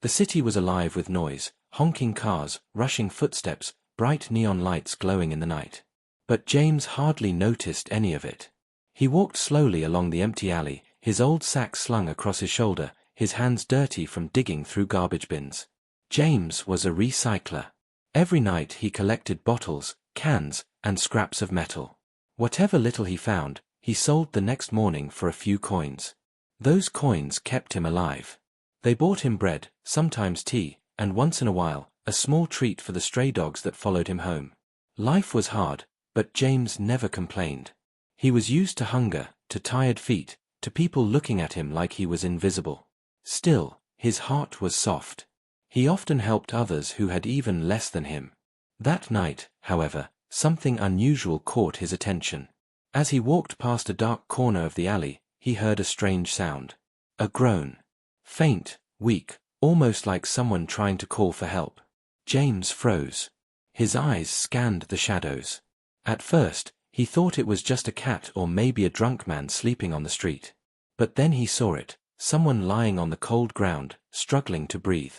The city was alive with noise, honking cars, rushing footsteps, bright neon lights glowing in the night. But James hardly noticed any of it. He walked slowly along the empty alley, his old sack slung across his shoulder, his hands dirty from digging through garbage bins. James was a recycler. Every night he collected bottles, cans, and scraps of metal. Whatever little he found, he sold the next morning for a few coins. Those coins kept him alive. They bought him bread, sometimes tea, and once in a while, a small treat for the stray dogs that followed him home. Life was hard, but James never complained. He was used to hunger, to tired feet, to people looking at him like he was invisible. Still, his heart was soft. He often helped others who had even less than him. That night, however, something unusual caught his attention. As he walked past a dark corner of the alley, he heard a strange sound. A groan. Faint, weak, almost like someone trying to call for help. James froze. His eyes scanned the shadows. At first, he thought it was just a cat or maybe a drunk man sleeping on the street. But then he saw it, someone lying on the cold ground, struggling to breathe.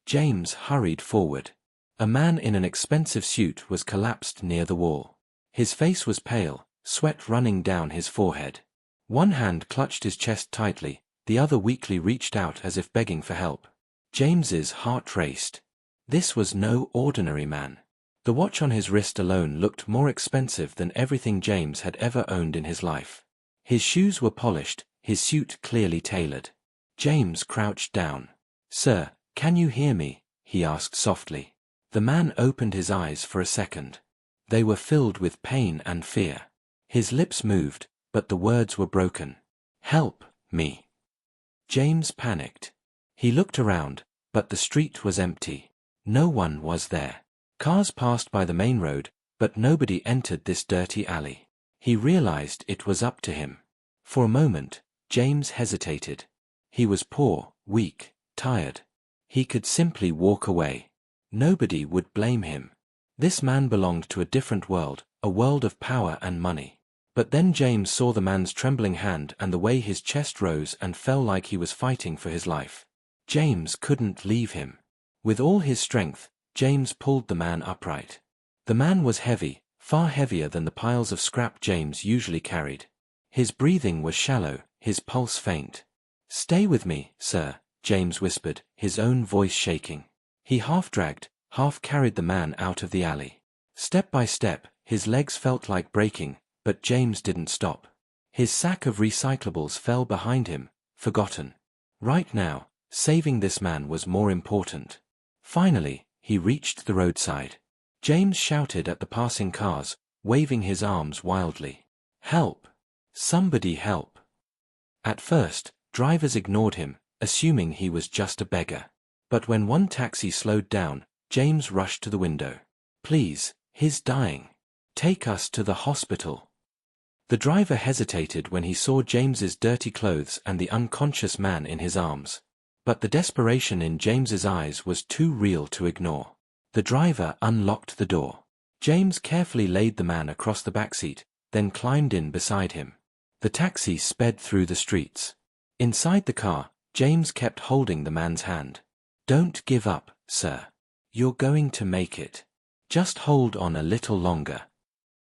James hurried forward. A man in an expensive suit was collapsed near the wall. His face was pale, sweat running down his forehead. One hand clutched his chest tightly, the other weakly reached out as if begging for help. James's heart raced. This was no ordinary man. The watch on his wrist alone looked more expensive than everything James had ever owned in his life. His shoes were polished, his suit clearly tailored. James crouched down. "Sir, can you hear me?" he asked softly. The man opened his eyes for a second. They were filled with pain and fear. His lips moved, but the words were broken. "Help me." James panicked. He looked around, but the street was empty. No one was there. Cars passed by the main road, but nobody entered this dirty alley. He realized it was up to him. For a moment, James hesitated. He was poor, weak, tired. He could simply walk away. Nobody would blame him. This man belonged to a different world, a world of power and money. But then James saw the man's trembling hand and the way his chest rose and fell like he was fighting for his life. James couldn't leave him. With all his strength, James pulled the man upright. The man was heavy, far heavier than the piles of scrap James usually carried. His breathing was shallow, his pulse faint. "Stay with me, sir," James whispered, his own voice shaking. He half-dragged, half-carried the man out of the alley. Step by step, his legs felt like breaking, but James didn't stop. His sack of recyclables fell behind him, forgotten. Right now, saving this man was more important. Finally, he reached the roadside. James shouted at the passing cars, waving his arms wildly. "Help! Somebody help!" At first, drivers ignored him, assuming he was just a beggar. But when one taxi slowed down, James rushed to the window. "Please, he's dying. Take us to the hospital." The driver hesitated when he saw James's dirty clothes and the unconscious man in his arms. But the desperation in James's eyes was too real to ignore. The driver unlocked the door. James carefully laid the man across the backseat, then climbed in beside him. The taxi sped through the streets. Inside the car, James kept holding the man's hand. "Don't give up, sir. You're going to make it. Just hold on a little longer."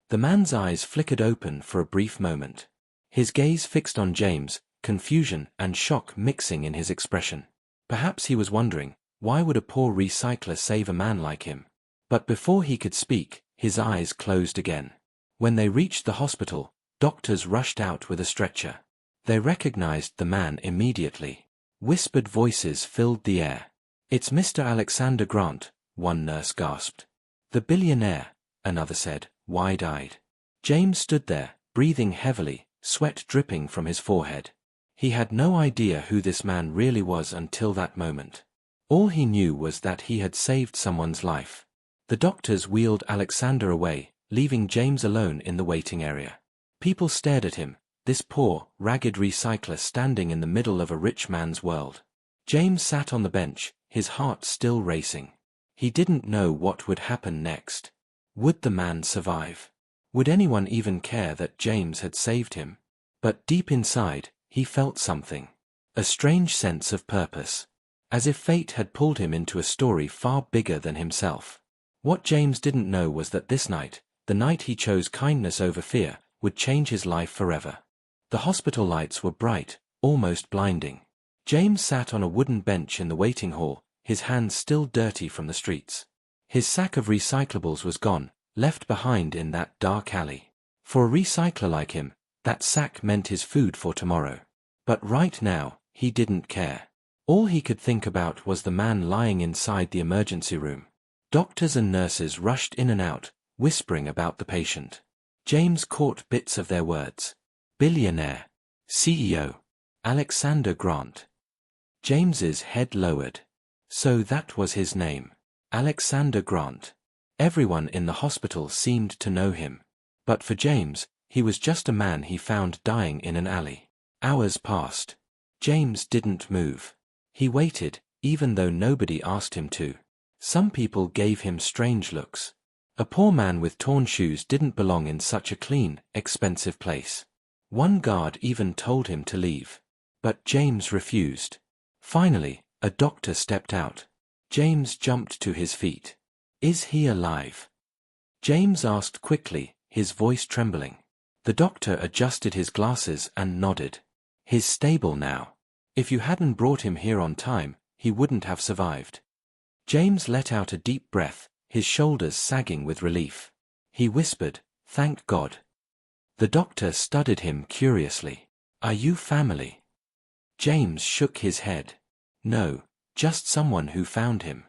The man's eyes flickered open for a brief moment. His gaze fixed on James, confusion and shock mixing in his expression. Perhaps he was wondering, why would a poor recycler save a man like him? But before he could speak, his eyes closed again. When they reached the hospital, doctors rushed out with a stretcher. They recognized the man immediately. Whispered voices filled the air. "It's Mr. Alexander Grant," one nurse gasped. "The billionaire," another said, wide-eyed. James stood there, breathing heavily, sweat dripping from his forehead. He had no idea who this man really was until that moment. All he knew was that he had saved someone's life. The doctors wheeled Alexander away, leaving James alone in the waiting area. People stared at him, this poor, ragged recycler standing in the middle of a rich man's world. James sat on the bench, his heart still racing. He didn't know what would happen next. Would the man survive? Would anyone even care that James had saved him? But deep inside, he felt something. A strange sense of purpose. as if fate had pulled him into a story far bigger than himself. What James didn't know was that this night, the night he chose kindness over fear, would change his life forever. The hospital lights were bright, almost blinding. James sat on a wooden bench in the waiting hall, his hands still dirty from the streets. His sack of recyclables was gone, left behind in that dark alley. For a recycler like him, that sack meant his food for tomorrow. But right now, he didn't care. All he could think about was the man lying inside the emergency room. Doctors and nurses rushed in and out, whispering about the patient. James caught bits of their words. Billionaire. CEO. Alexander Grant. James's head lowered. So that was his name. Alexander Grant. Everyone in the hospital seemed to know him. But for James, he was just a man he found dying in an alley. Hours passed. James didn't move. He waited, even though nobody asked him to. Some people gave him strange looks. A poor man with torn shoes didn't belong in such a clean, expensive place. One guard even told him to leave. But James refused. Finally, a doctor stepped out. James jumped to his feet. "Is he alive?" James asked quickly, his voice trembling. The doctor adjusted his glasses and nodded. "He's stable now. If you hadn't brought him here on time, he wouldn't have survived." James let out a deep breath, his shoulders sagging with relief. He whispered, "Thank God." The doctor studied him curiously. "Are you family?" James shook his head. "No, just someone who found him."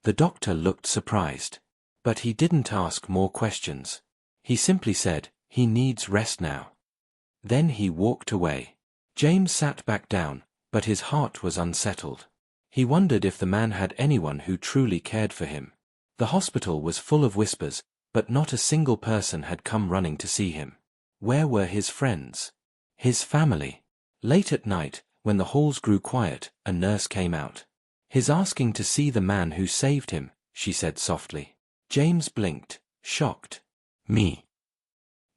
The doctor looked surprised. But he didn't ask more questions. He simply said, "He needs rest now." Then he walked away. James sat back down, but his heart was unsettled. He wondered if the man had anyone who truly cared for him. The hospital was full of whispers, but not a single person had come running to see him. Where were his friends? His family? Late at night, when the halls grew quiet, a nurse came out. "He's asking to see the man who saved him," she said softly. James blinked, shocked. "Me?"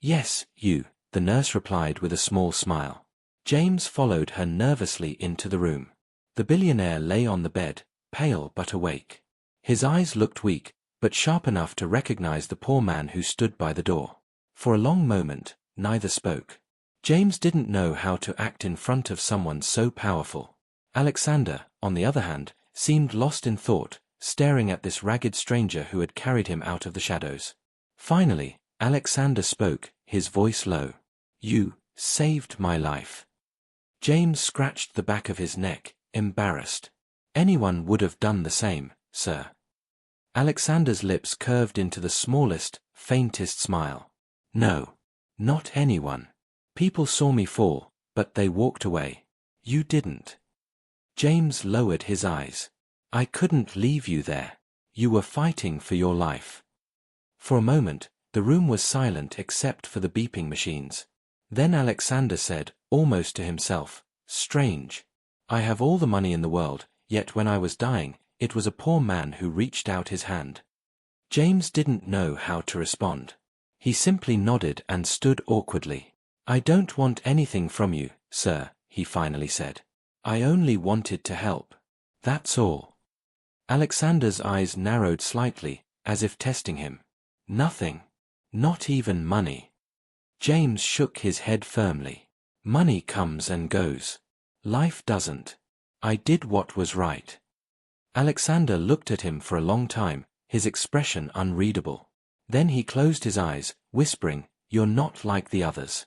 "Yes, you," the nurse replied with a small smile. James followed her nervously into the room. The billionaire lay on the bed, pale but awake. His eyes looked weak, but sharp enough to recognize the poor man who stood by the door. For a long moment, neither spoke. James didn't know how to act in front of someone so powerful. Alexander, on the other hand, seemed lost in thought, staring at this ragged stranger who had carried him out of the shadows. Finally, Alexander spoke, his voice low. "You saved my life." James scratched the back of his neck, embarrassed. "Anyone would have done the same, sir." Alexander's lips curved into the smallest, faintest smile. "No. Not anyone. People saw me fall, but they walked away. You didn't." James lowered his eyes. "I couldn't leave you there. You were fighting for your life." For a moment, the room was silent except for the beeping machines. Then Alexander said, almost to himself, "Strange. I have all the money in the world, yet when I was dying, it was a poor man who reached out his hand." James didn't know how to respond. He simply nodded and stood awkwardly. "I don't want anything from you, sir," he finally said. "I only wanted to help. That's all." Alexander's eyes narrowed slightly, as if testing him. "Nothing? Not even money?" James shook his head firmly. "Money comes and goes. Life doesn't. I did what was right." Alexander looked at him for a long time, his expression unreadable. Then he closed his eyes, whispering, "You're not like the others."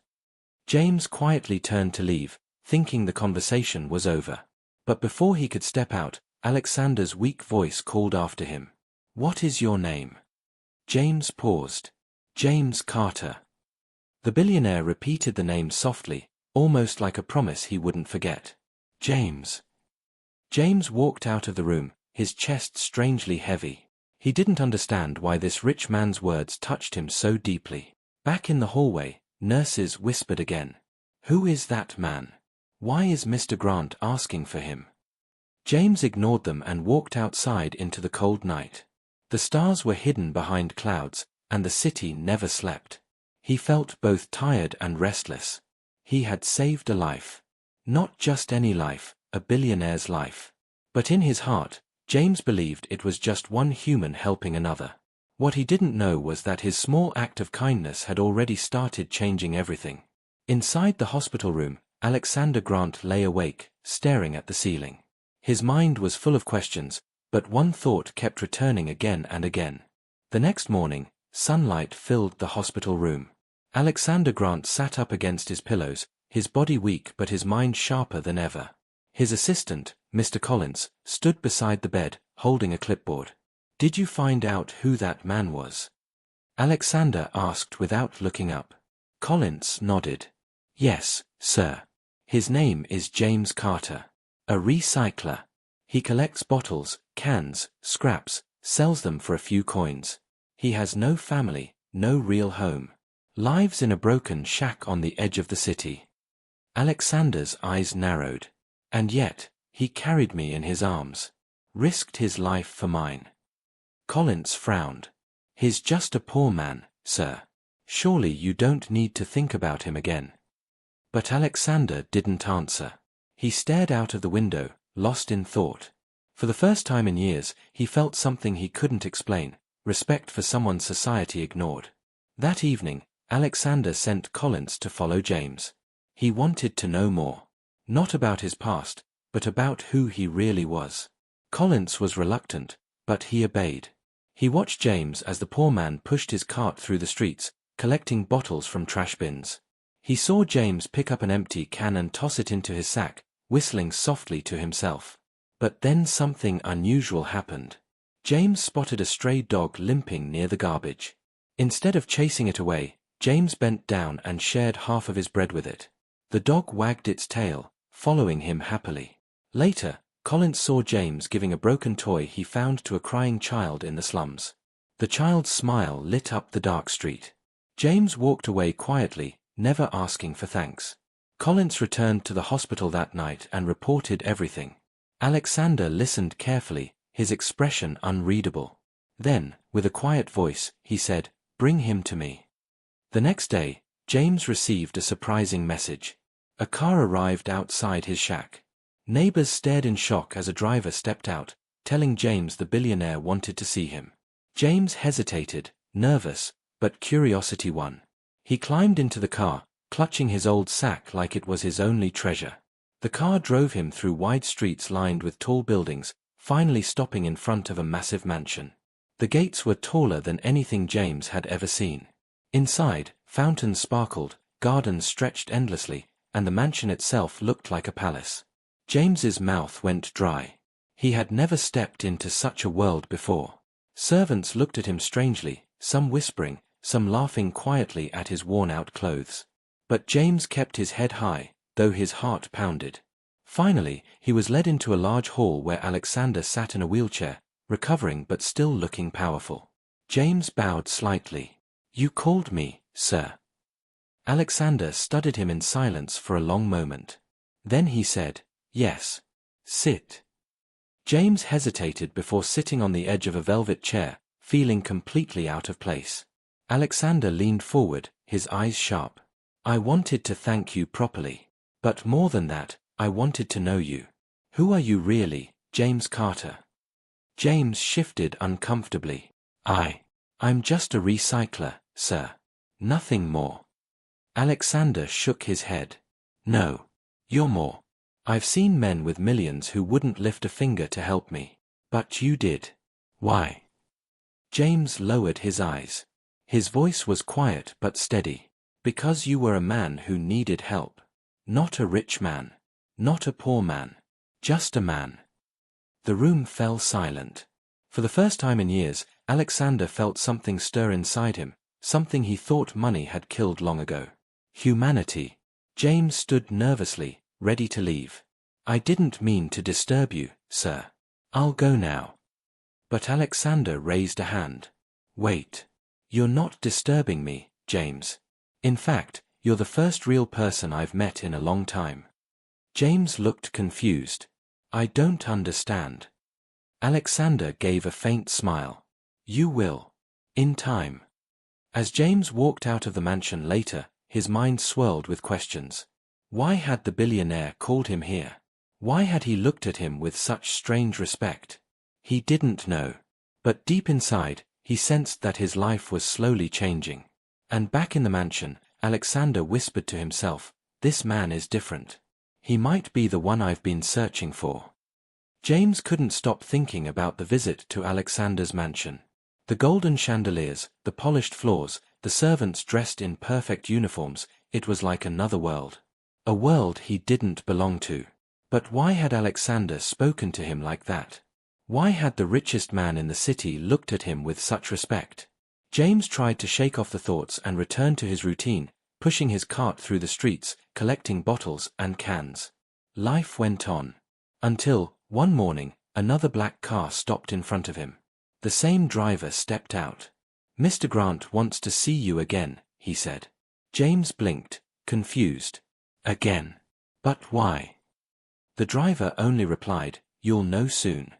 James quietly turned to leave, thinking the conversation was over. But before he could step out, Alexander's weak voice called after him. "What is your name?" James paused. "James Carter." The billionaire repeated the name softly, almost like a promise he wouldn't forget. "James." James walked out of the room, his chest strangely heavy. He didn't understand why this rich man's words touched him so deeply. Back in the hallway, nurses whispered again. "Who is that man? Why is Mr. Grant asking for him?" James ignored them and walked outside into the cold night. The stars were hidden behind clouds, and the city never slept. He felt both tired and restless. He had saved a life. Not just any life, a billionaire's life. But in his heart, James believed it was just one human helping another. What he didn't know was that his small act of kindness had already started changing everything. Inside the hospital room, Alexander Grant lay awake, staring at the ceiling. His mind was full of questions, but one thought kept returning again and again. The next morning, sunlight filled the hospital room. Alexander Grant sat up against his pillows, his body weak but his mind sharper than ever. His assistant, Mr. Collins, stood beside the bed, holding a clipboard. "Did you find out who that man was?" Alexander asked without looking up. Collins nodded. "Yes, sir. His name is James Carter. A recycler. He collects bottles, cans, scraps, sells them for a few coins. He has no family, no real home. Lives in a broken shack on the edge of the city." Alexander's eyes narrowed. "And yet, he carried me in his arms. Risked his life for mine." Collins frowned. "He's just a poor man, sir. Surely you don't need to think about him again." But Alexander didn't answer. He stared out of the window, lost in thought. For the first time in years, he felt something he couldn't explain, respect for someone society ignored. That evening, Alexander sent Collins to follow James. He wanted to know more. Not about his past, but about who he really was. Collins was reluctant, but he obeyed. He watched James as the poor man pushed his cart through the streets, collecting bottles from trash bins. He saw James pick up an empty can and toss it into his sack, whistling softly to himself. But then something unusual happened. James spotted a stray dog limping near the garbage. Instead of chasing it away, James bent down and shared half of his bread with it. The dog wagged its tail, following him happily. Later, Collins saw James giving a broken toy he found to a crying child in the slums. The child's smile lit up the dark street. James walked away quietly, never asking for thanks. Collins returned to the hospital that night and reported everything. Alexander listened carefully, his expression unreadable. Then, with a quiet voice, he said, "Bring him to me." The next day, James received a surprising message. A car arrived outside his shack. Neighbors stared in shock as a driver stepped out, telling James the billionaire wanted to see him. James hesitated, nervous, but curiosity won. He climbed into the car, clutching his old sack like it was his only treasure. The car drove him through wide streets lined with tall buildings, finally stopping in front of a massive mansion. The gates were taller than anything James had ever seen. Inside, fountains sparkled, gardens stretched endlessly, and the mansion itself looked like a palace. James's mouth went dry. He had never stepped into such a world before. Servants looked at him strangely, some whispering, some laughing quietly at his worn-out clothes. But James kept his head high, though his heart pounded. Finally, he was led into a large hall where Alexander sat in a wheelchair, recovering but still looking powerful. James bowed slightly. "You called me, sir." Alexander studied him in silence for a long moment. Then he said, "Yes. Sit." James hesitated before sitting on the edge of a velvet chair, feeling completely out of place. Alexander leaned forward, his eyes sharp. "I wanted to thank you properly. But more than that, I wanted to know you. Who are you really, James Carter?" James shifted uncomfortably. I'm just a recycler, sir. Nothing more." Alexander shook his head. "No. You're more. I've seen men with millions who wouldn't lift a finger to help me. But you did. Why?" James lowered his eyes. His voice was quiet but steady. "Because you were a man who needed help. Not a rich man. Not a poor man. Just a man." The room fell silent. For the first time in years, Alexander felt something stir inside him, something he thought money had killed long ago. Humanity. James stood nervously, ready to leave. "I didn't mean to disturb you, sir. I'll go now." But Alexander raised a hand. "Wait. You're not disturbing me, James. In fact, you're the first real person I've met in a long time." James looked confused. "I don't understand." Alexander gave a faint smile. "You will. In time." As James walked out of the mansion later, his mind swirled with questions. Why had the billionaire called him here? Why had he looked at him with such strange respect? He didn't know. But deep inside, he sensed that his life was slowly changing. And back in the mansion, Alexander whispered to himself, "This man is different. He might be the one I've been searching for." James couldn't stop thinking about the visit to Alexander's mansion. The golden chandeliers, the polished floors, the servants dressed in perfect uniforms, it was like another world. A world he didn't belong to. But why had Alexander spoken to him like that? Why had the richest man in the city looked at him with such respect? James tried to shake off the thoughts and return to his routine, pushing his cart through the streets, collecting bottles and cans. Life went on. Until, one morning, another black car stopped in front of him. The same driver stepped out. "Mr. Grant wants to see you again," he said. James blinked, confused. "Again? But why?" The driver only replied, "You'll know soon."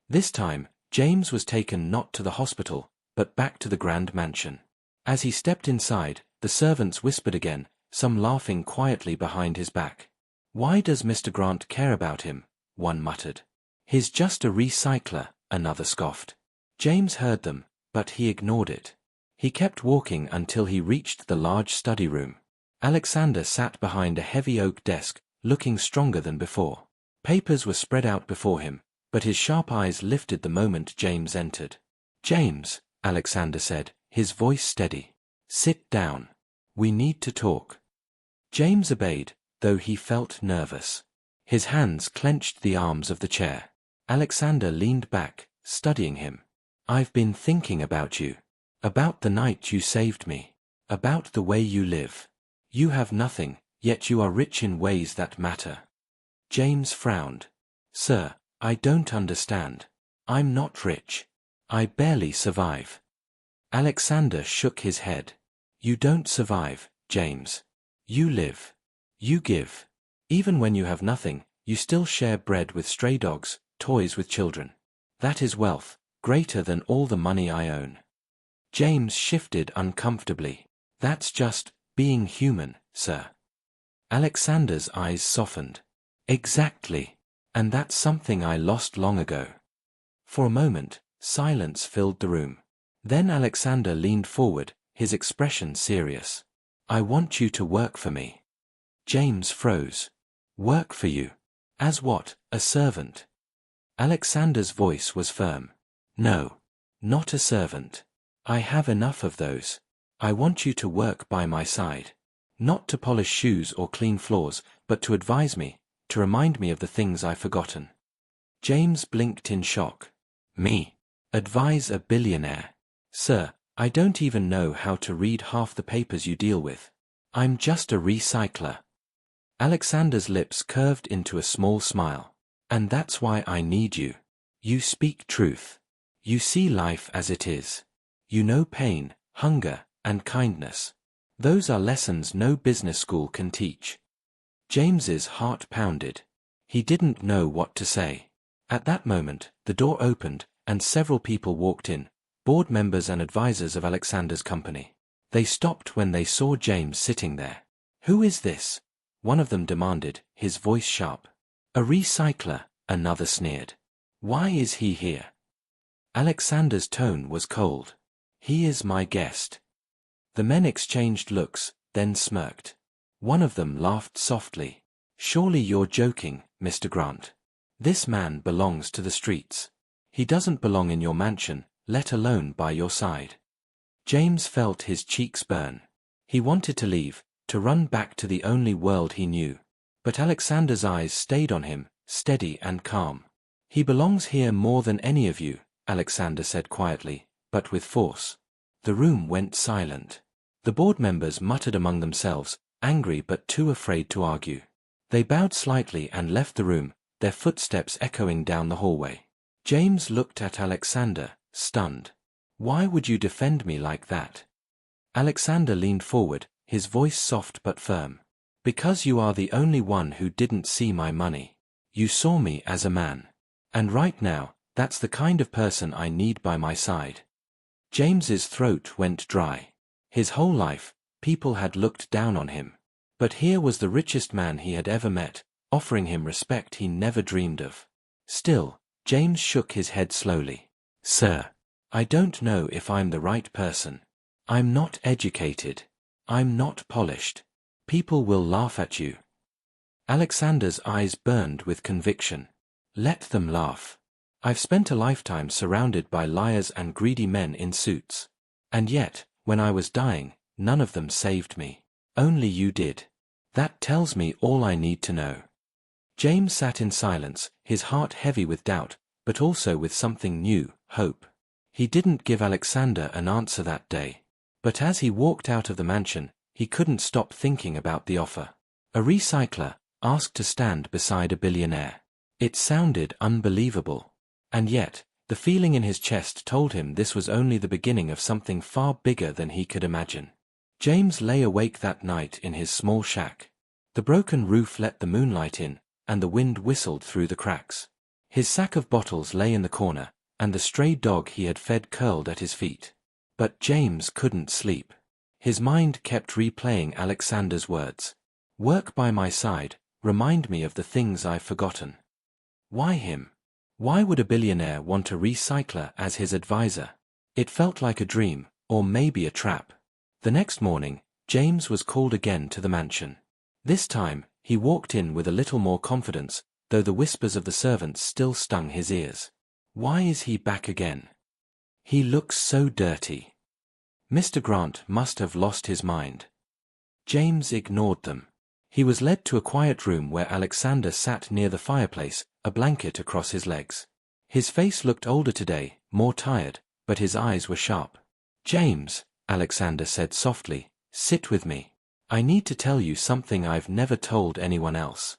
This time, James was taken not to the hospital, but back to the grand mansion. As he stepped inside, the servants whispered again, some laughing quietly behind his back. "Why does Mr. Grant care about him?" one muttered. "He's just a recycler," another scoffed. James heard them, but he ignored it. He kept walking until he reached the large study room. Alexander sat behind a heavy oak desk, looking stronger than before. Papers were spread out before him, but his sharp eyes lifted the moment James entered. "James," Alexander said, his voice steady. "Sit down. We need to talk." James obeyed, though he felt nervous. His hands clenched the arms of the chair. Alexander leaned back, studying him. "I've been thinking about you. About the night you saved me. About the way you live. You have nothing, yet you are rich in ways that matter." James frowned. "Sir, I don't understand. I'm not rich. I barely survive." Alexander shook his head. "You don't survive, James. You live. You give. Even when you have nothing, you still share bread with stray dogs, toys with children. That is wealth, greater than all the money I own." James shifted uncomfortably. "That's just being human, sir." Alexander's eyes softened. "Exactly. And that's something I lost long ago." For a moment, silence filled the room. Then Alexander leaned forward, his expression serious. "I want you to work for me." James froze. "Work for you? As what, a servant?" Alexander's voice was firm. "No. Not a servant. I have enough of those. I want you to work by my side. Not to polish shoes or clean floors, but to advise me, to remind me of the things I've forgotten." James blinked in shock. "Me? Advise a billionaire? Sir, I don't even know how to read half the papers you deal with. I'm just a recycler." Alexander's lips curved into a small smile. "And that's why I need you. You speak truth. You see life as it is. You know pain, hunger, and kindness. Those are lessons no business school can teach." James's heart pounded. He didn't know what to say. At that moment, the door opened, and several people walked in, board members and advisors of Alexander's company. They stopped when they saw James sitting there. "Who is this?" one of them demanded, his voice sharp. "A recycler," another sneered. "Why is he here?" Alexander's tone was cold. "He is my guest." The men exchanged looks, then smirked. One of them laughed softly. "Surely you're joking, Mr. Grant. This man belongs to the streets. He doesn't belong in your mansion, let alone by your side." James felt his cheeks burn. He wanted to leave, to run back to the only world he knew. But Alexander's eyes stayed on him, steady and calm. "He belongs here more than any of you," Alexander said quietly, but with force. The room went silent. The board members muttered among themselves, angry but too afraid to argue. They bowed slightly and left the room, their footsteps echoing down the hallway. James looked at Alexander, stunned. "Why would you defend me like that?" Alexander leaned forward, his voice soft but firm. "Because you are the only one who didn't see my money. You saw me as a man. And right now, that's the kind of person I need by my side." James's throat went dry. His whole life, people had looked down on him. But here was the richest man he had ever met, offering him respect he never dreamed of. Still, James shook his head slowly. Sir, I don't know if I'm the right person. I'm not educated. I'm not polished. People will laugh at you. Alexander's eyes burned with conviction. Let them laugh. I've spent a lifetime surrounded by liars and greedy men in suits. And yet, when I was dying, none of them saved me. Only you did. That tells me all I need to know. James sat in silence, his heart heavy with doubt, but also with something new, hope. He didn't give Alexander an answer that day. But as he walked out of the mansion, he couldn't stop thinking about the offer. A recycler, asked to stand beside a billionaire. It sounded unbelievable. And yet, the feeling in his chest told him this was only the beginning of something far bigger than he could imagine. James lay awake that night in his small shack. The broken roof let the moonlight in, and the wind whistled through the cracks. His sack of bottles lay in the corner, and the stray dog he had fed curled at his feet. But James couldn't sleep. His mind kept replaying Alexander's words. Work by my side, remind me of the things I've forgotten. Why him? Why would a billionaire want a recycler as his advisor? It felt like a dream, or maybe a trap. The next morning, James was called again to the mansion. This time, he walked in with a little more confidence, though the whispers of the servants still stung his ears. Why is he back again? He looks so dirty. Mr. Grant must have lost his mind. James ignored them. He was led to a quiet room where Alexander sat near the fireplace, a blanket across his legs. His face looked older today, more tired, but his eyes were sharp. James, Alexander said softly, sit with me. I need to tell you something I've never told anyone else.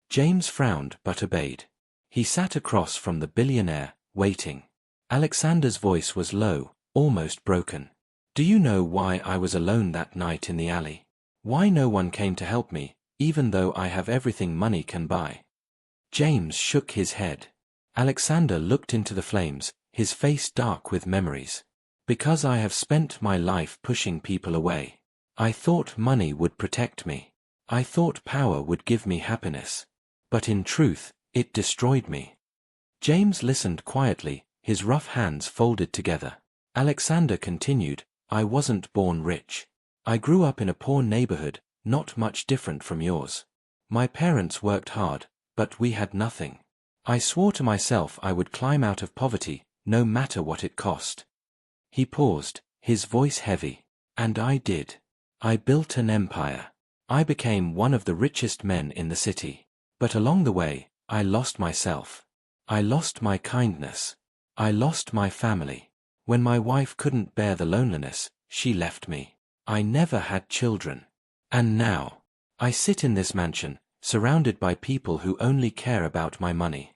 James frowned but obeyed. He sat across from the billionaire, waiting. Alexander's voice was low, almost broken. Do you know why I was alone that night in the alley? Why no one came to help me, even though I have everything money can buy? James shook his head. Alexander looked into the flames, his face dark with memories. Because I have spent my life pushing people away. I thought money would protect me. I thought power would give me happiness. But in truth, it destroyed me. James listened quietly, his rough hands folded together. Alexander continued, I wasn't born rich. I grew up in a poor neighborhood, not much different from yours. My parents worked hard, but we had nothing. I swore to myself I would climb out of poverty, no matter what it cost. He paused, his voice heavy. And I did. I built an empire. I became one of the richest men in the city. But along the way, I lost myself. I lost my kindness. I lost my family. When my wife couldn't bear the loneliness, she left me. I never had children. And now, I sit in this mansion, surrounded by people who only care about my money.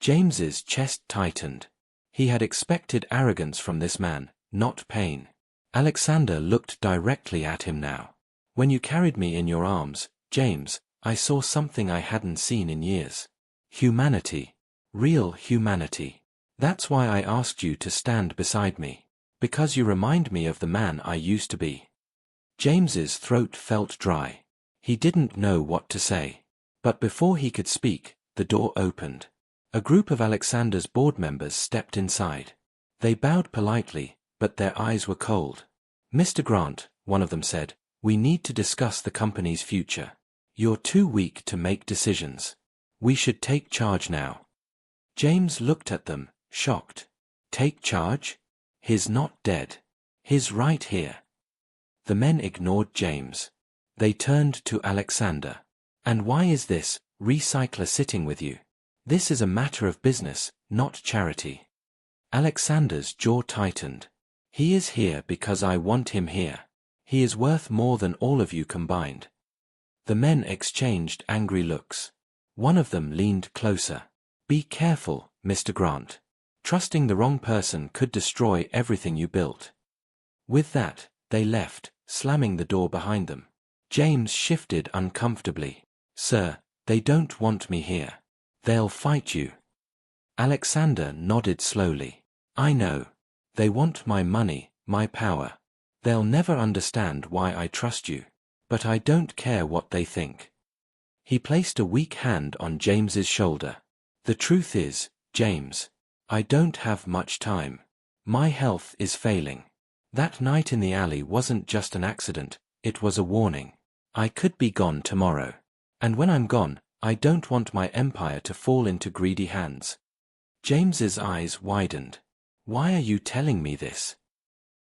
James's chest tightened. He had expected arrogance from this man, not pain. Alexander looked directly at him now. When you carried me in your arms, James, I saw something I hadn't seen in years. Humanity. Real humanity. That's why I asked you to stand beside me. Because you remind me of the man I used to be. James's throat felt dry. He didn't know what to say. But before he could speak, the door opened. A group of Alexander's board members stepped inside. They bowed politely, but their eyes were cold. Mr. Grant, one of them said, we need to discuss the company's future. You're too weak to make decisions. We should take charge now. James looked at them, shocked. Take charge? He's not dead. He's right here. The men ignored James. They turned to Alexander. And why is this recycler sitting with you? This is a matter of business, not charity. Alexander's jaw tightened. He is here because I want him here. He is worth more than all of you combined. The men exchanged angry looks. One of them leaned closer. Be careful, Mr. Grant. Trusting the wrong person could destroy everything you built. With that, they left, slamming the door behind them. James shifted uncomfortably. Sir, they don't want me here. They'll fight you. Alexander nodded slowly. I know. They want my money, my power. They'll never understand why I trust you. But I don't care what they think. He placed a weak hand on James's shoulder. The truth is, James, I don't have much time. My health is failing. That night in the alley wasn't just an accident, it was a warning. I could be gone tomorrow. And when I'm gone, I don't want my empire to fall into greedy hands. James's eyes widened. Why are you telling me this?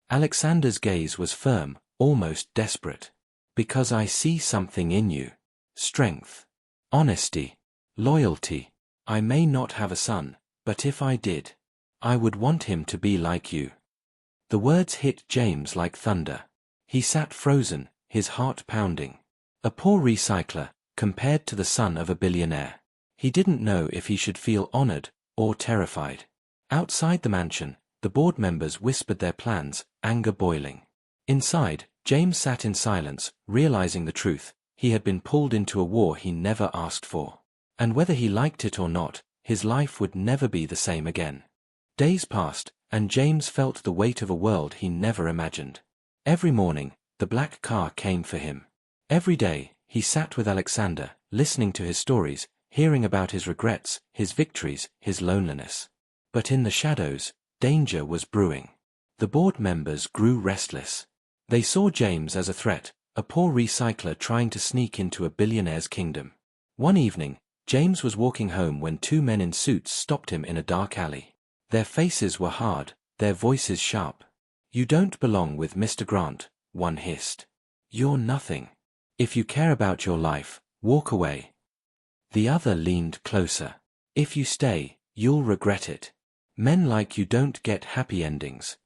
Alexander's gaze was firm, almost desperate. Because I see something in you. Strength. Honesty. Loyalty. I may not have a son, but if I did, I would want him to be like you. The words hit James like thunder. He sat frozen, his heart pounding. A poor recycler, compared to the son of a billionaire. He didn't know if he should feel honored or terrified. Outside the mansion, the board members whispered their plans, anger boiling. Inside, James sat in silence, realizing the truth. He had been pulled into a war he never asked for. And whether he liked it or not, his life would never be the same again. Days passed, and James felt the weight of a world he never imagined. Every morning, the black car came for him. Every day, he sat with Alexander, listening to his stories, hearing about his regrets, his victories, his loneliness. But in the shadows, danger was brewing. The board members grew restless. They saw James as a threat, a poor recycler trying to sneak into a billionaire's kingdom. One evening, James was walking home when two men in suits stopped him in a dark alley. Their faces were hard, their voices sharp. "You don't belong with Mr. Grant," one hissed. "You're nothing. If you care about your life, walk away." The other leaned closer. "If you stay, you'll regret it. Men like you don't get happy endings."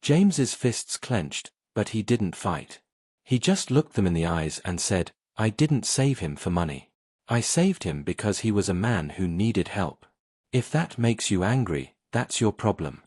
James's fists clenched, but he didn't fight. He just looked them in the eyes and said, "I didn't save him for money. I saved him because he was a man who needed help. If that makes you angry, that's your problem."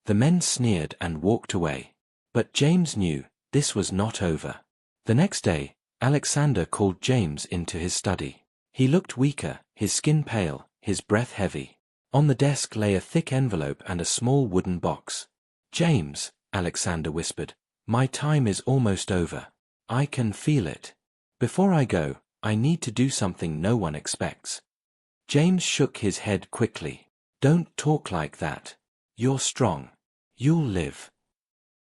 The men sneered and walked away. But James knew, this was not over. The next day, Alexander called James into his study. He looked weaker, his skin pale, his breath heavy. On the desk lay a thick envelope and a small wooden box. "James," Alexander whispered, "my time is almost over. I can feel it. Before I go, I need to do something no one expects." James shook his head quickly. "Don't talk like that. You're strong. You'll live."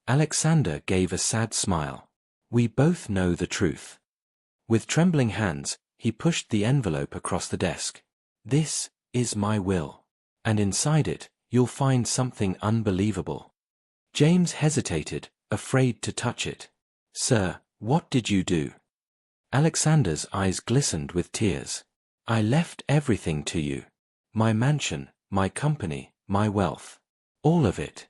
Alexander gave a sad smile. "We both know the truth." With trembling hands, he pushed the envelope across the desk. "This is my will. And inside it, you'll find something unbelievable." James hesitated, afraid to touch it. "Sir, what did you do?" Alexander's eyes glistened with tears. "I left everything to you. My mansion, my company, my wealth. All of it."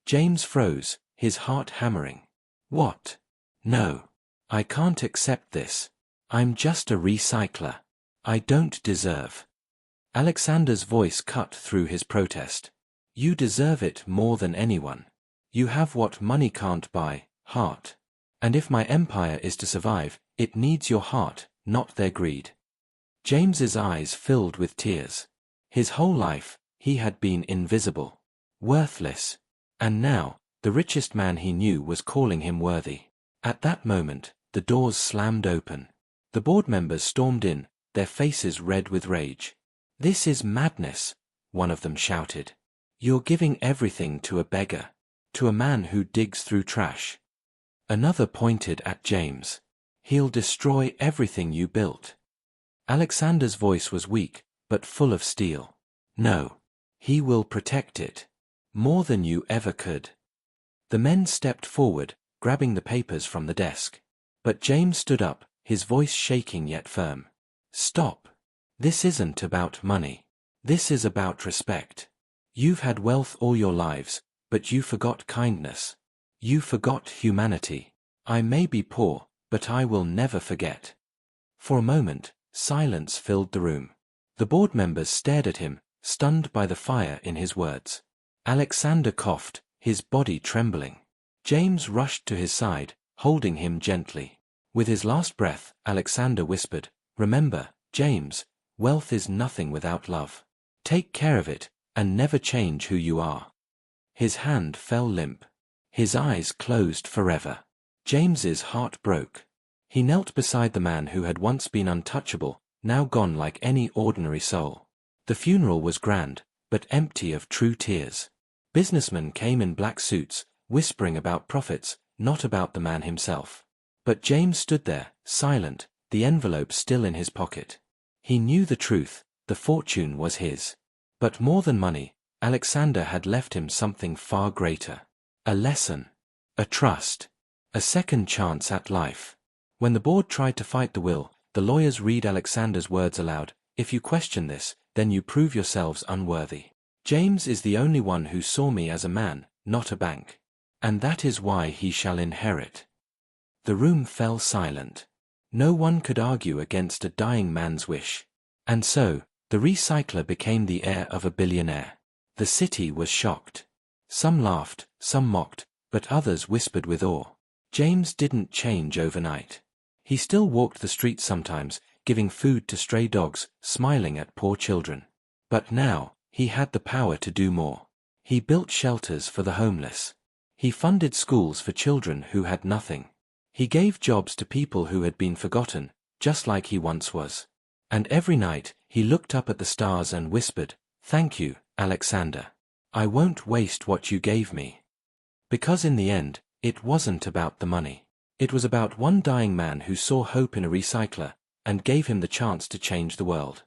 James froze, his heart hammering. "What? No. I can't accept this. I'm just a recycler. I don't deserve." Alexander's voice cut through his protest. "You deserve it more than anyone. You have what money can't buy, heart. And if my empire is to survive, it needs your heart, not their greed." James's eyes filled with tears. His whole life, he had been invisible, worthless. And now, the richest man he knew was calling him worthy. At that moment, the doors slammed open. The board members stormed in, their faces red with rage. "This is madness," one of them shouted. "You're giving everything to a beggar, to a man who digs through trash." Another pointed at James. "He'll destroy everything you built." Alexander's voice was weak, but full of steel. "No. He will protect it. More than you ever could." The men stepped forward, grabbing the papers from the desk. But James stood up, his voice shaking yet firm. "Stop. This isn't about money. This is about respect. You've had wealth all your lives, but you forgot kindness. You forgot humanity. I may be poor, but I will never forget." For a moment, silence filled the room. The board members stared at him, stunned by the fire in his words. Alexander coughed, his body trembling. James rushed to his side, holding him gently. With his last breath, Alexander whispered, "Remember, James, wealth is nothing without love. Take care of it, and never change who you are." His hand fell limp. His eyes closed forever. James's heart broke. He knelt beside the man who had once been untouchable, now gone like any ordinary soul. The funeral was grand, but empty of true tears. Businessmen came in black suits, whispering about profits, not about the man himself. But James stood there, silent, the envelope still in his pocket. He knew the truth, the fortune was his. But more than money, Alexander had left him something far greater. A lesson. A trust. A second chance at life. When the board tried to fight the will, the lawyers read Alexander's words aloud: "If you question this, then you prove yourselves unworthy. James is the only one who saw me as a man, not a bank. And that is why he shall inherit." The room fell silent. No one could argue against a dying man's wish. And so, the recycler became the heir of a billionaire. The city was shocked. Some laughed, some mocked, but others whispered with awe. James didn't change overnight. He still walked the streets sometimes, giving food to stray dogs, smiling at poor children. But now, he had the power to do more. He built shelters for the homeless. He funded schools for children who had nothing. He gave jobs to people who had been forgotten, just like he once was. And every night, he looked up at the stars and whispered, "Thank you, Alexander. I won't waste what you gave me." Because in the end, it wasn't about the money. It was about one dying man who saw hope in a recycler, and gave him the chance to change the world.